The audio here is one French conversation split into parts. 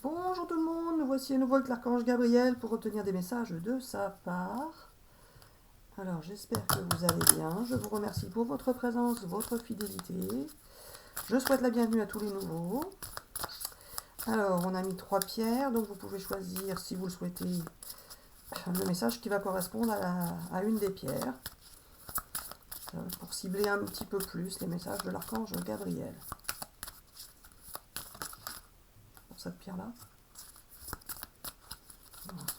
Bonjour tout le monde, nous voici à nouveau avec l'archange Gabriel pour obtenir des messages de sa part. Alors j'espère que vous allez bien, je vous remercie pour votre présence, votre fidélité. Je souhaite la bienvenue à tous les nouveaux. Alors on a mis 3 pierres, donc vous pouvez choisir si vous le souhaitez le message qui va correspondre à une des pierres. Pour cibler un petit peu plus les messages de l'archange Gabriel. Pour cette pierre-là.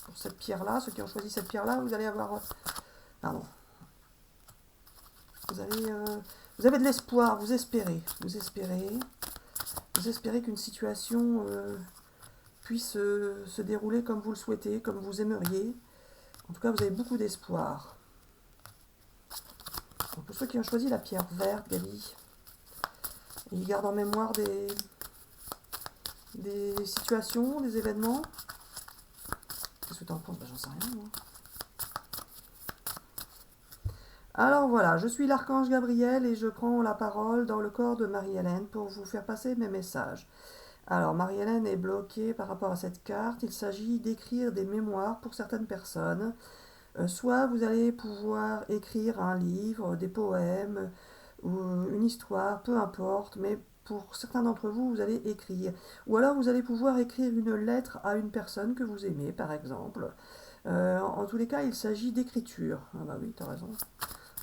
Pour cette pierre-là, ceux qui ont choisi cette pierre-là, vous allez avoir... Pardon. Vous avez de l'espoir, vous espérez qu'une situation puisse se dérouler comme vous le souhaitez, comme vous aimeriez. En tout cas, vous avez beaucoup d'espoir. Pour ceux qui ont choisi la pierre verte, Gabi, ils gardent en mémoire des situations, des événements. Qu'est-ce que tu en penses? J'en sais rien, moi. Alors voilà, je suis l'archange Gabriel et je prends la parole dans le corps de Marie-Hélène pour vous faire passer mes messages. Alors Marie-Hélène est bloquée par rapport à cette carte. Il s'agit d'écrire des mémoires pour certaines personnes. Soit vous allez pouvoir écrire un livre, des poèmes, ou une histoire, peu importe, mais pour certains d'entre vous, vous allez écrire. Ou alors vous allez pouvoir écrire une lettre à une personne que vous aimez, par exemple. En tous les cas, il s'agit d'écriture. Ah bah oui, t'as raison.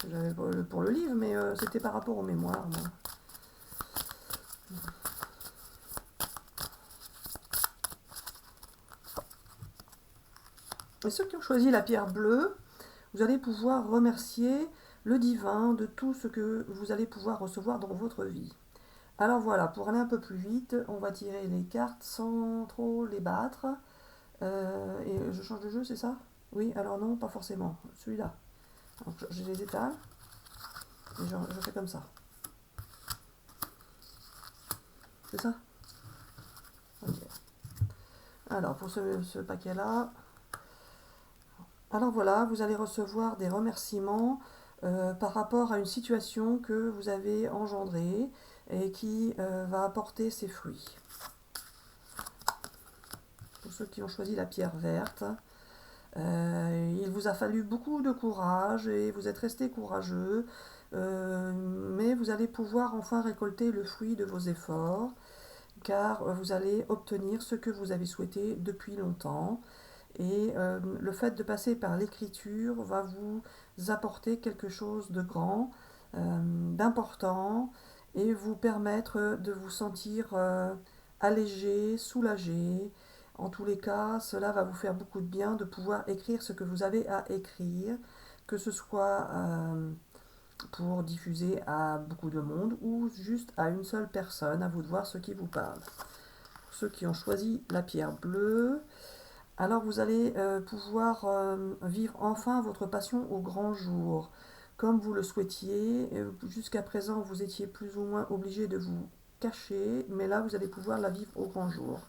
J'avais pour le livre, mais c'était par rapport aux mémoires. Moi. Et ceux qui ont choisi la pierre bleue, vous allez pouvoir remercier le divin de tout ce que vous allez pouvoir recevoir dans votre vie. Alors voilà, pour aller un peu plus vite, on va tirer les cartes sans trop les battre. Et je change de jeu, c'est ça? Oui, alors non, pas forcément. Celui-là. Je les étale et je fais comme ça. C'est ça? Ok. Alors pour ce paquet-là, alors voilà, vous allez recevoir des remerciements par rapport à une situation que vous avez engendrée et qui va apporter ses fruits. Pour ceux qui ont choisi la pierre verte, il vous a fallu beaucoup de courage et vous êtes resté courageux, mais vous allez pouvoir enfin récolter le fruit de vos efforts, car vous allez obtenir ce que vous avez souhaité depuis longtemps. Et le fait de passer par l'écriture va vous apporter quelque chose de grand, d'important, et vous permettre de vous sentir allégé, soulagé. En tous les cas, cela va vous faire beaucoup de bien de pouvoir écrire ce que vous avez à écrire, que ce soit pour diffuser à beaucoup de monde ou juste à une seule personne, à vous de voir ce qui vous parle. Pour ceux qui ont choisi la pierre bleue, alors vous allez pouvoir vivre enfin votre passion au grand jour, comme vous le souhaitiez. Jusqu'à présent, vous étiez plus ou moins obligé de vous cacher, mais là, vous allez pouvoir la vivre au grand jour.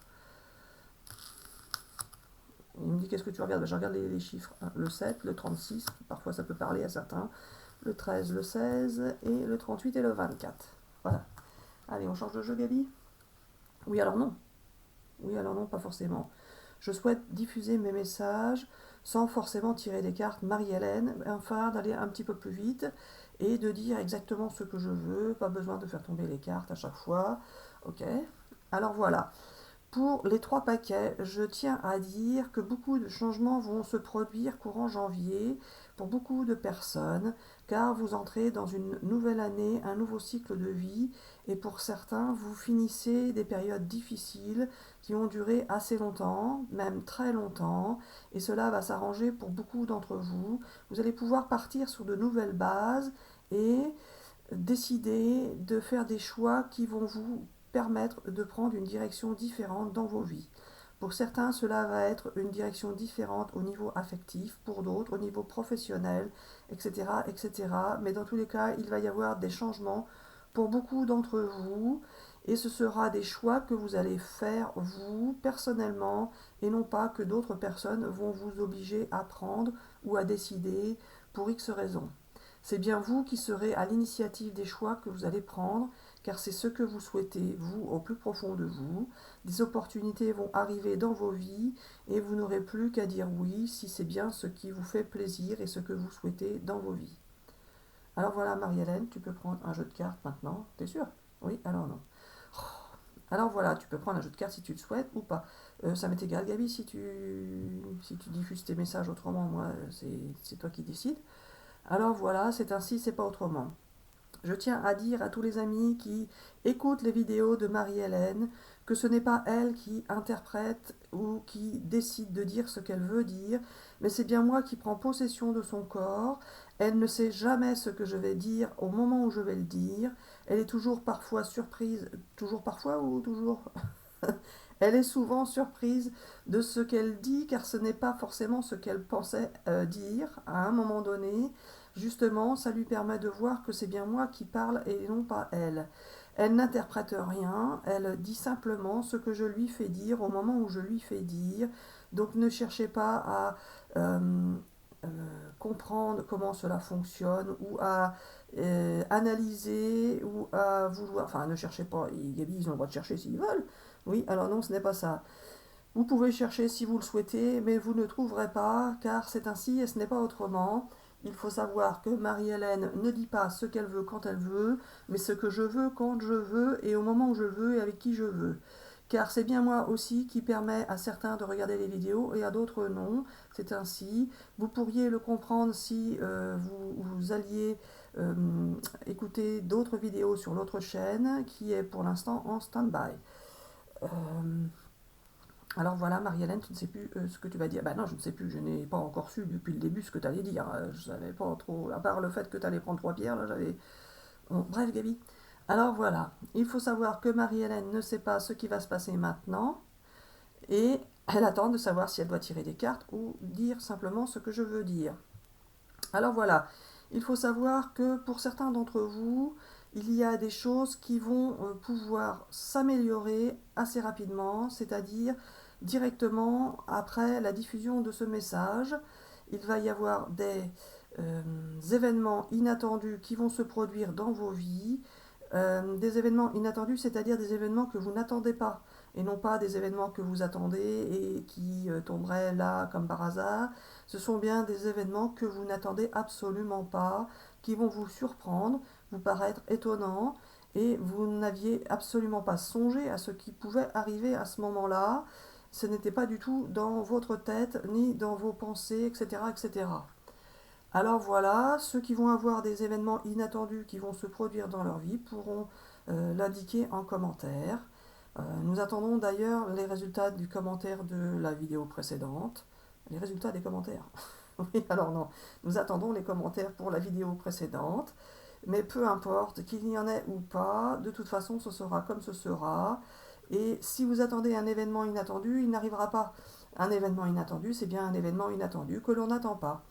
Il me dit qu'est-ce que tu regardes? Je regarde les chiffres. Le 7, le 36, parfois ça peut parler à certains. Le 13, le 16, et le 38 et le 24. Voilà. Allez, on change de jeu, Gabi? Oui, alors non. Oui, alors non, pas forcément. Je souhaite diffuser mes messages sans forcément tirer des cartes Marie-Hélène, enfin d'aller un petit peu plus vite et de dire exactement ce que je veux, pas besoin de faire tomber les cartes à chaque fois. Ok. Alors voilà. Pour les 3 paquets, je tiens à dire que beaucoup de changements vont se produire courant janvier pour beaucoup de personnes, car vous entrez dans une nouvelle année, un nouveau cycle de vie, et pour certains, vous finissez des périodes difficiles qui ont duré assez longtemps, même très longtemps, et cela va s'arranger pour beaucoup d'entre vous. Vous allez pouvoir partir sur de nouvelles bases et décider de faire des choix qui vont vous permettre de prendre une direction différente dans vos vies. Pour certains, cela va être une direction différente au niveau affectif, pour d'autres au niveau professionnel, etc., etc. Mais dans tous les cas, il va y avoir des changements pour beaucoup d'entre vous et ce sera des choix que vous allez faire vous personnellement et non pas que d'autres personnes vont vous obliger à prendre ou à décider pour X raisons. C'est bien vous qui serez à l'initiative des choix que vous allez prendre, car c'est ce que vous souhaitez, vous, au plus profond de vous. Des opportunités vont arriver dans vos vies et vous n'aurez plus qu'à dire oui si c'est bien ce qui vous fait plaisir et ce que vous souhaitez dans vos vies. Alors voilà, Marie-Hélène, tu peux prendre un jeu de cartes maintenant. T'es sûre? Oui, alors non. Alors voilà, tu peux prendre un jeu de cartes si tu le souhaites ou pas. Ça m'est égal, Gabi, si tu diffuses tes messages autrement, moi, c'est toi qui décides. Alors voilà, c'est ainsi, c'est pas autrement. Je tiens à dire à tous les amis qui écoutent les vidéos de Marie-Hélène que ce n'est pas elle qui interprète ou qui décide de dire ce qu'elle veut dire, mais c'est bien moi qui prends possession de son corps. Elle ne sait jamais ce que je vais dire au moment où je vais le dire. Elle est toujours parfois surprise, toujours parfois ou toujours elle est souvent surprise de ce qu'elle dit car ce n'est pas forcément ce qu'elle pensait dire à un moment donné. Justement, ça lui permet de voir que c'est bien moi qui parle et non pas elle. Elle n'interprète rien, elle dit simplement ce que je lui fais dire au moment où je lui fais dire. Donc ne cherchez pas à comprendre comment cela fonctionne ou à analyser ou à vouloir... Enfin, ne cherchez pas, Gabi, ils ont le droit de chercher s'ils veulent. Oui, alors non, ce n'est pas ça. Vous pouvez chercher si vous le souhaitez, mais vous ne trouverez pas, car c'est ainsi et ce n'est pas autrement. Il faut savoir que Marie-Hélène ne dit pas ce qu'elle veut quand elle veut, mais ce que je veux quand je veux et au moment où je veux et avec qui je veux. Car c'est bien moi aussi qui permet à certains de regarder les vidéos et à d'autres non. C'est ainsi. Vous pourriez le comprendre si vous alliez écouter d'autres vidéos sur l'autre chaîne qui est pour l'instant en stand-by. Alors voilà, Marie-Hélène, tu ne sais plus ce que tu vas dire. Ben non, je ne sais plus, je n'ai pas encore su depuis le début ce que tu allais dire. Je ne savais pas trop, à part le fait que tu allais prendre 3 pierres, là j'avais... Bon, bref, Gabi. Alors voilà, il faut savoir que Marie-Hélène ne sait pas ce qui va se passer maintenant, et elle attend de savoir si elle doit tirer des cartes ou dire simplement ce que je veux dire. Alors voilà, il faut savoir que pour certains d'entre vous, il y a des choses qui vont pouvoir s'améliorer assez rapidement, c'est-à-dire directement après la diffusion de ce message. Il va y avoir des événements inattendus qui vont se produire dans vos vies. Des événements inattendus, c'est-à-dire des événements que vous n'attendez pas, et non pas des événements que vous attendez et qui tomberaient là comme par hasard. Ce sont bien des événements que vous n'attendez absolument pas, qui vont vous surprendre, vous paraître étonnants, et vous n'aviez absolument pas songé à ce qui pouvait arriver à ce moment-là. Ce n'était pas du tout dans votre tête, ni dans vos pensées, etc., etc. Alors voilà, ceux qui vont avoir des événements inattendus qui vont se produire dans leur vie pourront l'indiquer en commentaire. Nous attendons d'ailleurs les résultats du commentaire de la vidéo précédente. Les résultats des commentaires. Oui, alors non, nous attendons les commentaires pour la vidéo précédente. Mais peu importe qu'il y en ait ou pas, de toute façon ce sera comme ce sera. Et si vous attendez un événement inattendu, il n'arrivera pas. Un événement inattendu, c'est bien un événement inattendu que l'on n'attend pas.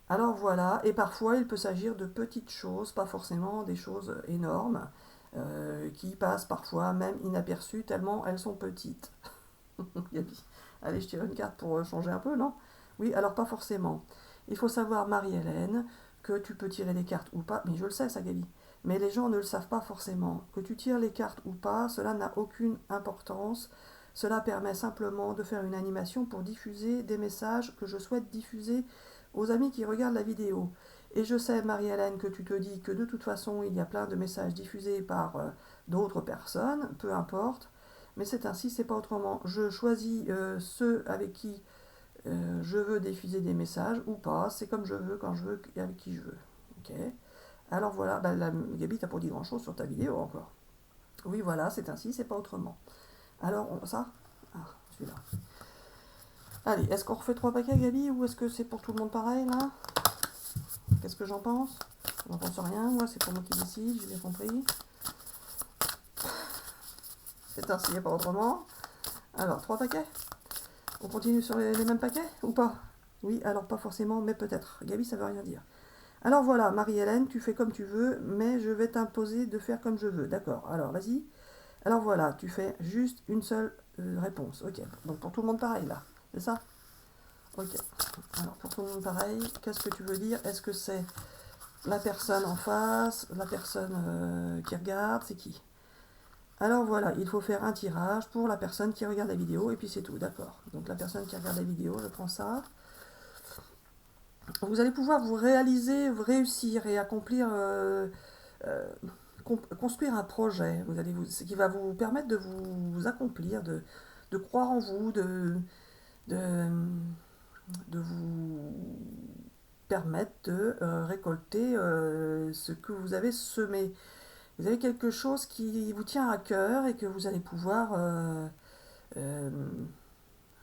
Alors voilà, et parfois il peut s'agir de petites choses, pas forcément des choses énormes, qui passent parfois même inaperçues tellement elles sont petites. Allez, je tire une carte pour changer un peu, non? Oui, alors pas forcément. Il faut savoir, Marie-Hélène, que tu peux tirer des cartes ou pas, mais je le sais ça, Gabi. Mais les gens ne le savent pas forcément. Que tu tires les cartes ou pas, cela n'a aucune importance. Cela permet simplement de faire une animation pour diffuser des messages que je souhaite diffuser aux amis qui regardent la vidéo. Et je sais, Marie-Hélène, que tu te dis que de toute façon, il y a plein de messages diffusés par d'autres personnes, peu importe, mais c'est ainsi, c'est pas autrement. Je choisis ceux avec qui je veux diffuser des messages ou pas, c'est comme je veux, quand je veux, et avec qui je veux. Ok. Alors voilà, bah, Gabi, t'as pas dit grand chose sur ta vidéo encore. Oui, voilà, c'est ainsi, c'est pas autrement. Alors, ça? Ah, celui-là. Allez, est-ce qu'on refait 3 paquets, Gabi, ou est-ce que c'est pour tout le monde pareil, là? Qu'est-ce que j'en pense? J'en pense rien, moi, c'est pour moi qui décide, j'ai bien compris. C'est ainsi et pas autrement. Alors, 3 paquets? On continue sur les mêmes paquets, ou pas? Oui, alors pas forcément, mais peut-être. Gabi, ça veut rien dire. Alors voilà, Marie-Hélène, tu fais comme tu veux, mais je vais t'imposer de faire comme je veux. D'accord, alors vas-y. Alors voilà, tu fais juste une seule réponse. Ok, donc pour tout le monde pareil, là. C'est ça? Ok. Alors, pour tout le monde pareil, qu'est-ce que tu veux dire? Est-ce que c'est la personne en face, la personne qui regarde, c'est qui? Alors voilà, il faut faire un tirage pour la personne qui regarde la vidéo, et puis c'est tout, d'accord. Donc la personne qui regarde la vidéo, je prends ça. Vous allez pouvoir vous réaliser, vous réussir et accomplir, euh, construire un projet ce qui va vous permettre de vous accomplir, de croire en vous, de, de vous permettre de récolter ce que vous avez semé. Vous avez quelque chose qui vous tient à cœur et que vous allez pouvoir euh,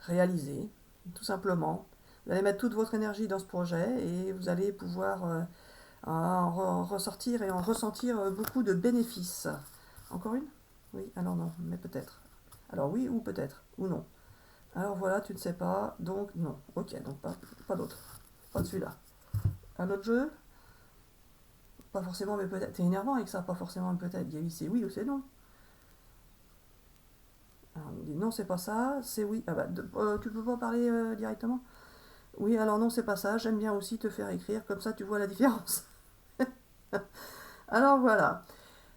réaliser, tout simplement. Vous allez mettre toute votre énergie dans ce projet et vous allez pouvoir en ressortir et en ressentir beaucoup de bénéfices. Encore une? Oui, alors non, mais peut-être. Alors oui ou peut-être, ou non. Alors voilà, tu ne sais pas, donc non. Ok, donc pas d'autre. Pas de celui-là. Un autre jeu? Pas forcément, mais peut-être. T'es énervant avec ça, pas forcément, mais peut-être. Gaby, c'est oui ou c'est non? Alors, on dit non, c'est pas ça, c'est oui. Ah bah, tu peux pas parler directement? Oui, alors non, c'est pas ça. J'aime bien aussi te faire écrire, comme ça tu vois la différence. Alors voilà.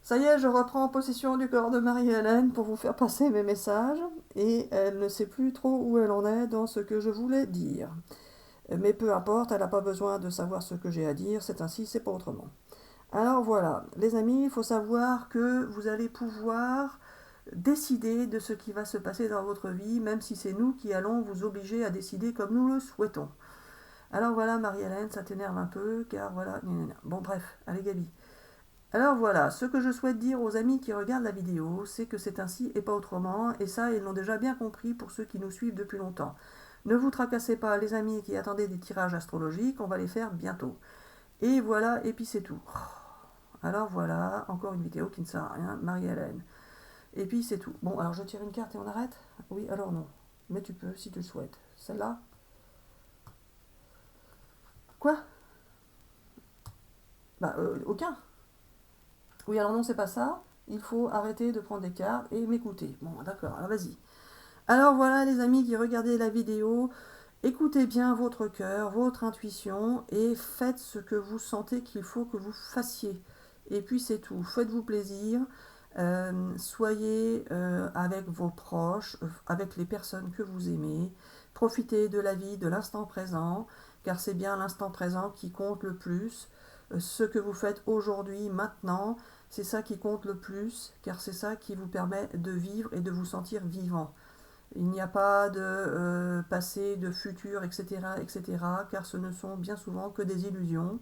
Ça y est, je reprends possession du corps de Marie-Hélène pour vous faire passer mes messages. Et elle ne sait plus trop où elle en est dans ce que je voulais dire. Mais peu importe, elle n'a pas besoin de savoir ce que j'ai à dire. C'est ainsi, c'est pas autrement. Alors voilà, les amis, il faut savoir que vous allez pouvoir décider de ce qui va se passer dans votre vie, même si c'est nous qui allons vous obliger à décider comme nous le souhaitons. Alors voilà, Marie-Hélène, ça t'énerve un peu, car voilà... Bon bref, allez Gaby. Alors voilà, ce que je souhaite dire aux amis qui regardent la vidéo, c'est que c'est ainsi et pas autrement, et ça, ils l'ont déjà bien compris pour ceux qui nous suivent depuis longtemps. Ne vous tracassez pas, les amis qui attendaient des tirages astrologiques, on va les faire bientôt. Et voilà, et puis c'est tout. Alors voilà, encore une vidéo qui ne sert à rien, Marie-Hélène. Et puis c'est tout. Bon, alors je tire une carte et on arrête? Oui, alors non. Mais tu peux si tu le souhaites. Celle-là? Quoi? Bah, aucun. Oui, alors non, c'est pas ça. Il faut arrêter de prendre des cartes et m'écouter. Bon, d'accord, alors vas-y. Alors voilà, les amis qui regardez la vidéo, écoutez bien votre cœur, votre intuition et faites ce que vous sentez qu'il faut que vous fassiez. Et puis c'est tout. Faites-vous plaisir. Soyez avec vos proches, avec les personnes que vous aimez. Profitez de la vie, de l'instant présent, car c'est bien l'instant présent qui compte le plus. Ce que vous faites aujourd'hui, maintenant, c'est ça qui compte le plus, car c'est ça qui vous permet de vivre et de vous sentir vivant. Il n'y a pas de passé, de futur, etc., etc., car ce ne sont bien souvent que des illusions.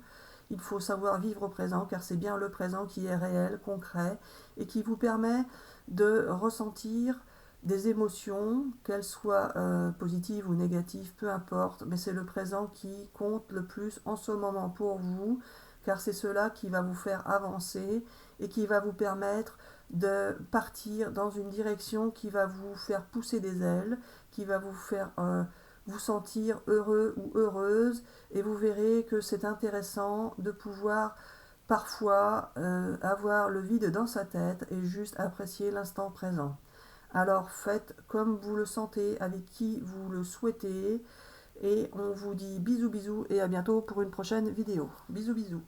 Il faut savoir vivre au présent, car c'est bien le présent qui est réel, concret, et qui vous permet de ressentir des émotions, qu'elles soient positives ou négatives, peu importe, mais c'est le présent qui compte le plus en ce moment pour vous, car c'est cela qui va vous faire avancer et qui va vous permettre de partir dans une direction qui va vous faire pousser des ailes, qui va vous faire vous sentir heureux ou heureuse, et vous verrez que c'est intéressant de pouvoir parfois avoir le vide dans sa tête et juste apprécier l'instant présent. Alors faites comme vous le sentez, avec qui vous le souhaitez, et on vous dit bisous bisous et à bientôt pour une prochaine vidéo. Bisous bisous.